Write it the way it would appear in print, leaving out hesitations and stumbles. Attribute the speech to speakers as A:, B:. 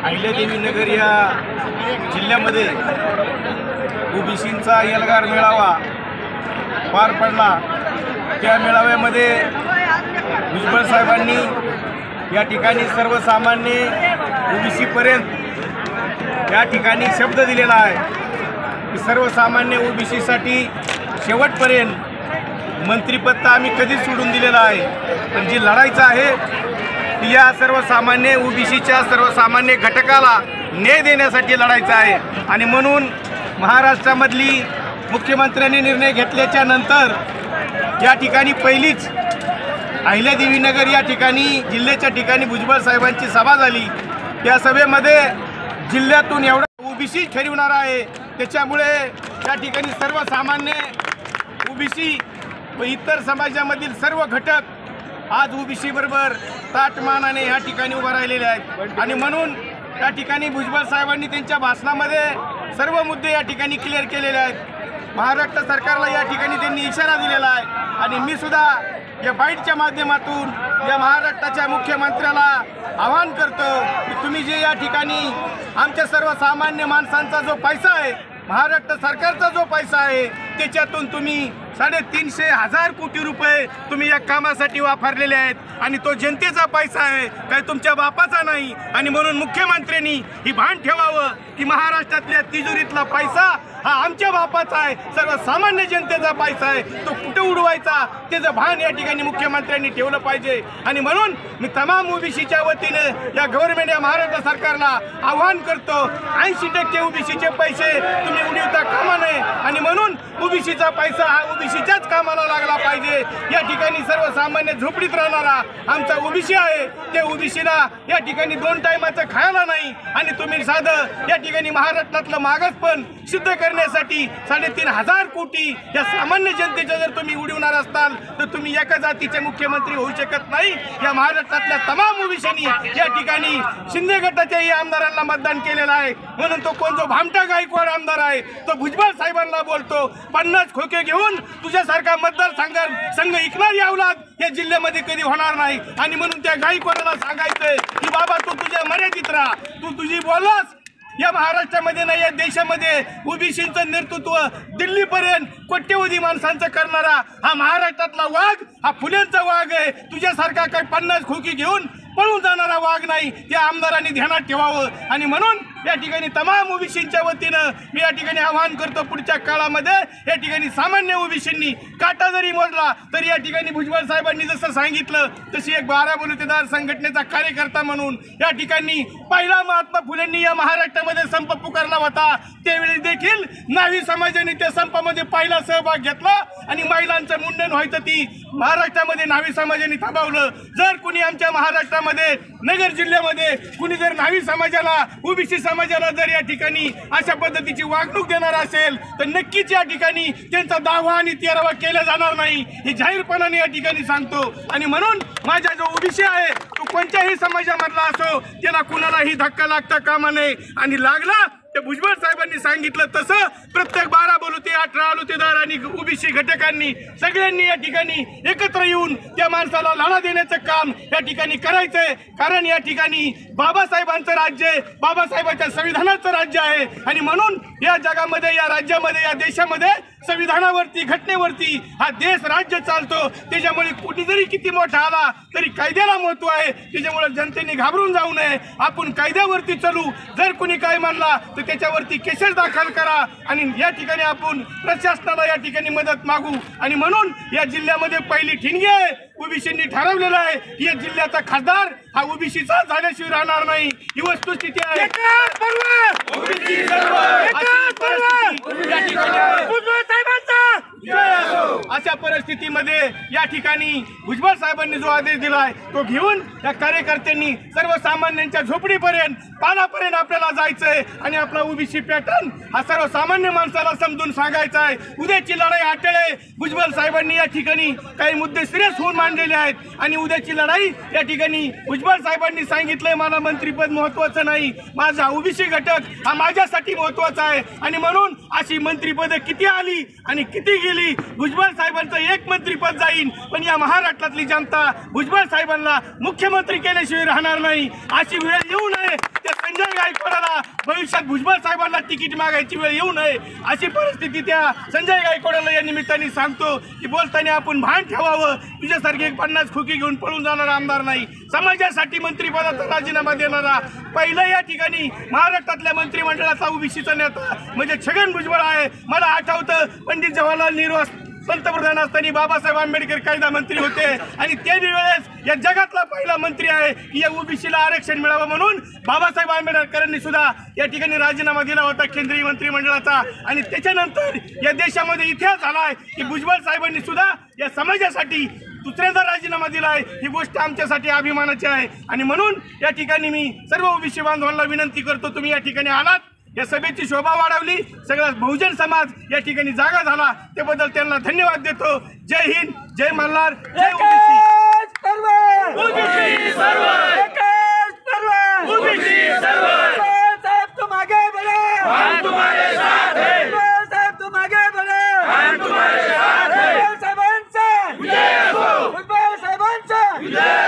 A: अहिल्यादेवी नगर या जिल्ह्यामध्ये ओबीसींचा एल्गार मेळावा पार पडला। त्या मेळाव्यामध्ये भुजबळ साहेबांनी या ठिकाणी सर्वसामान्य ओबीसीपर्यंत या ठिकाणी शब्द दिलेला आहे की सर्वसामान्य ओबीसीसाठी शेवटपर्यंत मंत्रिपद तर आम्ही कधीच सोडून दिलेलं आहे, पण जी लढायचं आहे ती या सर्वसामान्य ओबीसीच्या सर्वसामान्य घटकाला न्याय देण्यासाठी लढायचं आहे। आणि म्हणून महाराष्ट्रामधली मुख्यमंत्र्यांनी निर्णय घेतल्याच्या नंतर या ठिकाणी पहिलीच अहिल्यादेवी नगर या ठिकाणी जिल्ह्याच्या ठिकाणी भुजबळ साहेबांची सभा झाली। त्या सभेमध्ये जिल्ह्यातून एवढा ओबीसी ठरवणार आहे, त्याच्यामुळे या ठिकाणी सर्वसामान्य ओबीसी व इतर समाजामधील सर्व घटक आज ओबीसी बरोबर ताटमानाने या ठिकाणी उभा राहिलेले आहेत। आणि म्हणून या ठिकाणी भुजबळ साहेबांनी त्यांच्या भाषणामध्ये सर्व मुद्दे या ठिकाणी क्लिअर केलेले आहेत। महाराष्ट्र सरकारला या ठिकाणी त्यांनी इशारा दिलेला आहे आणि मी सुद्धा या बाईटच्या माध्यमातून या महाराष्ट्राच्या मुख्यमंत्र्याला आवाहन करतो की तुम्ही जे या ठिकाणी आमच्या सर्वसामान्य माणसांचा जो पैसा आहे, महाराष्ट्र सरकारचा जो पैसा आहे, त्याच्यातून तुम्ही 350,000 कोटी रुपये तुम्ही या कामासाठी वापरलेले आहेत आणि तो जनतेचा पैसा आहे, काही तुमच्या बापाचा नाही। आणि म्हणून मुख्यमंत्र्यांनी ही भान ठेवावं की महाराष्ट्रातल्या तिजोरीतला पैसा हा आमच्या बापाचा आहे, सर्वसामान्य जनतेचा पैसा आहे, तो कुठे उडवायचा त्याचं भान या ठिकाणी मुख्यमंत्र्यांनी ठेवलं पाहिजे। आणि म्हणून मी तमाम ओबीसीच्या वतीने या गव्हर्नमेंट या महाराष्ट्र सरकारला आवाहन करतो, 80% ओबीसीचे पैसे तुम्ही उडवता कामा नये आणि म्हणून ओबीसीचा पैसा हा ओबीसीच्याच कामाला लागला पाहिजे। या ठिकाणी सर्वसामान्य झोपडीत राहणारा आमचा ओबीसी आहे, त्या ओबीसीला या ठिकाणी 2 टायमाचं खायला नाही आणि तुम्ही साधं या ठिकाणी महाराष्ट्रातलं मागास पण सिद्ध करण्यासाठी 3,500 कोटी या सामान्य जनतेच्या जर तुम्ही उडवणार असताल तर तुम्ही एका जातीचे मुख्यमंत्री होऊ शकत नाही। या महाराष्ट्रातल्या तमाम ओबीसींनी या ठिकाणी शिंदे गटाच्याही आमदारांना मतदान केलेलं आहे, म्हणून तो कोण जो भामटा गायकवाड आमदार आहे तो भुजबळ साहेबांना बोलतो 50 खोके घेऊन तुझ्यासारखा मतदारसंघ इकणारी औलाद या जिल्ह्यामध्ये कधी होणार नाही। आणि म्हणून त्या गायकवाडाला सांगायचंय की बाबा तू तुझ्या मर्यादित राहा, तू तुझी बोललास या महाराष्ट्रामध्ये नाही या देशामध्ये ओबीसींचं नेतृत्व दिल्लीपर्यंत कोट्यवधी माणसांचं करणारा हा महाराष्ट्रातला वाघ हा फुलेंचा वाघ आहे। तुझ्यासारखा काही 50 खोकी घेऊन पळून जाणारा वाघ नाही, त्या आमदारांनी ध्यानात ठेवावं। आणि म्हणून या ठिकाणी तमाम ओबीसींच्या वतीनं मी या ठिकाणी आवाहन करतो, पुढच्या काळामध्ये या ठिकाणी सामान्य ओबीसींनी काटा जरी मोजला तरी या ठिकाणी भुजबळ साहेबांनी जसं सांगितलं तशी एक 12 बलुतेदार संघटनेचा कार्यकर्ता म्हणून या ठिकाणी पहिला महात्मा फुलेंनी या महाराष्ट्रामध्ये संप पुकारला होता, त्यावेळी देखील न्हावी समाजाने त्या संपामध्ये पहिला सहभाग घेतला आणि महिलांचं मुंडन व्हायचं ती महाराष्ट्रामध्ये न्हावी समाजाने थांबवलं। जर कुणी आमच्या महाराष्ट्रामध्ये नगर जिल्ह्यामध्ये कुणी जर न्हावी समाजाला ओबीसी समाजाला जर या ठिकाणी अशा पद्धतीची वागणूक देणार असेल तर नक्कीच या ठिकाणी त्यांचा 10वा आणि 13वा केला जाणार नाही, हे जाहीरपणाने या ठिकाणी सांगतो। आणि म्हणून माझा जो ओबीसी आहे तो कोणत्याही समाजामधला असो त्याला कुणालाही धक्का लागता कामा नये आणि लागला ते भुजबळ साहेबांनी सांगितलं तसं प्रत्येक 12 बलुते 18 बलुतेदार आणि ओबीसी घटकांनी सगळ्यांनी या ठिकाणी एकत्र येऊन त्या माणसाला लढा देण्याचं काम या ठिकाणी करायचंय। कारण या ठिकाणी बाबासाहेबांचं राज्य आहे, बाबासाहेबांच्या संविधानाचं राज्य आहे आणि म्हणून या जगामध्ये या राज्यामध्ये या देशामध्ये संविधानावरती घटनेवरती हा देश राज्य चालतो। त्याच्यामुळे कुठे जरी किती मोठा आला तरी कायद्याला महत्त्व आहे, त्याच्यामुळे जनतेने घाबरून जाऊ नये, आपण कायद्यावरती चालू। जर कुणी काय म्हणला तर त्याच्यावरती केसेस दाखल करा आणि या ठिकाणी आपण प्रशासनाला या ठिकाणी मदत मागू। आणि म्हणून या जिल्ह्यामध्ये पहिली ठिणगी आहे, ओबीसींनी ठरवलेलं आहे की या जिल्ह्याचा खासदार हा ओबीसीचा झाल्याशिवाय राहणार नाही, ही वस्तुस्थिती आहे। अशा परिस्थितीमध्ये या ठिकाणी भुजबळ साहेबांनी जो आदेश दिलाय तो घेऊन या कार्यकर्त्यांनी सर्वसामान्यांच्या झोपडीपर्यंत पानापर्यंत आपल्याला जायचंय आणि आपला ओबीसी पॅटर्न हा सर्वसामान्य माणसाला समजून सांगायचा आहे। उद्याची लढाई अटळ आहे। भुजबळ साहेबांनी या ठिकाणी काही मुद्दे सिरियस होऊन मांडलेले आहेत आणि उद्याची लढाई या ठिकाणी भुजबळ साहेबांनी सांगितलंय मला मंत्रिपद महत्त्वाचं नाही, माझा ओबीसी घटक हा माझ्यासाठी महत्त्वाचा आहे। आणि म्हणून अशी मंत्रिपदं किती आली आणि किती गेली भुजबळ साहेबांचं एक मंत्रीपद जाईल, पण या महाराष्ट्रातली जनता भुजबळ साहेबांना मुख्यमंत्री केल्याशिवाय राहणार नाही. अशी वेळ येऊ नये. त्या संजय गायकवाडाला भविष्यात भुजबळ साहेबांना तिकीट मागायची वेळ येऊ नये अशी परिस्थिती त्या संजय गायकवाडाला या निमित्ताने सांगतो की बोलताना आपण भान ठेवावं. तुझ्यासारखे 50 खोकी घेऊन पळून जाणारा आमदार नाही, समाजासाठी मंत्रिपदाचा राजीनामा देणारा पहिला या ठिकाणी महाराष्ट्रातल्या मंत्रिमंडळाचा ओबीसीचा नेता म्हणजे छगन भुजबळ आहे. मला आठवतं पंडित जवाहरलाल नेहरू पंतप्रधान असताना बाबासाहेब आंबेडकर कायदा मंत्री होते आणि त्या वेळेस या जगातला पहिला मंत्री आहे की या ओबीसीला आरक्षण मिळावं म्हणून बाबासाहेब आंबेडकरांनी सुद्धा या ठिकाणी राजीनामा दिला होता केंद्रीय मंत्रिमंडळाचा. आणि त्याच्यानंतर या देशामध्ये इतिहास झालाय की भुजबळ साहेबांनी सुद्धा या समाजासाठी दुसऱ्यांदा राजीनामा दिलाय. ही गोष्ट आमच्यासाठी अभिमानाची आहे आणि म्हणून या ठिकाणी मी सर्व ओबीसी बांधवांना विनंती करतो, तुम्ही या ठिकाणी आलात, या सभेची शोभा वाढवली, सगळा बहुजन समाज या ठिकाणी जागा झाला, त्याबद्दल त्यांना धन्यवाद देतो. जय हिंद, जय मल्हार, जय ओबीसी.
B: साहब तुम आगे बढ़ो, हम तुम्हारे साथ हैं. साहब तुम आगे बढ़ो, हम तुम्हारे साथ हैं. साहेबांचा विजय असो, साहेबांचा विजय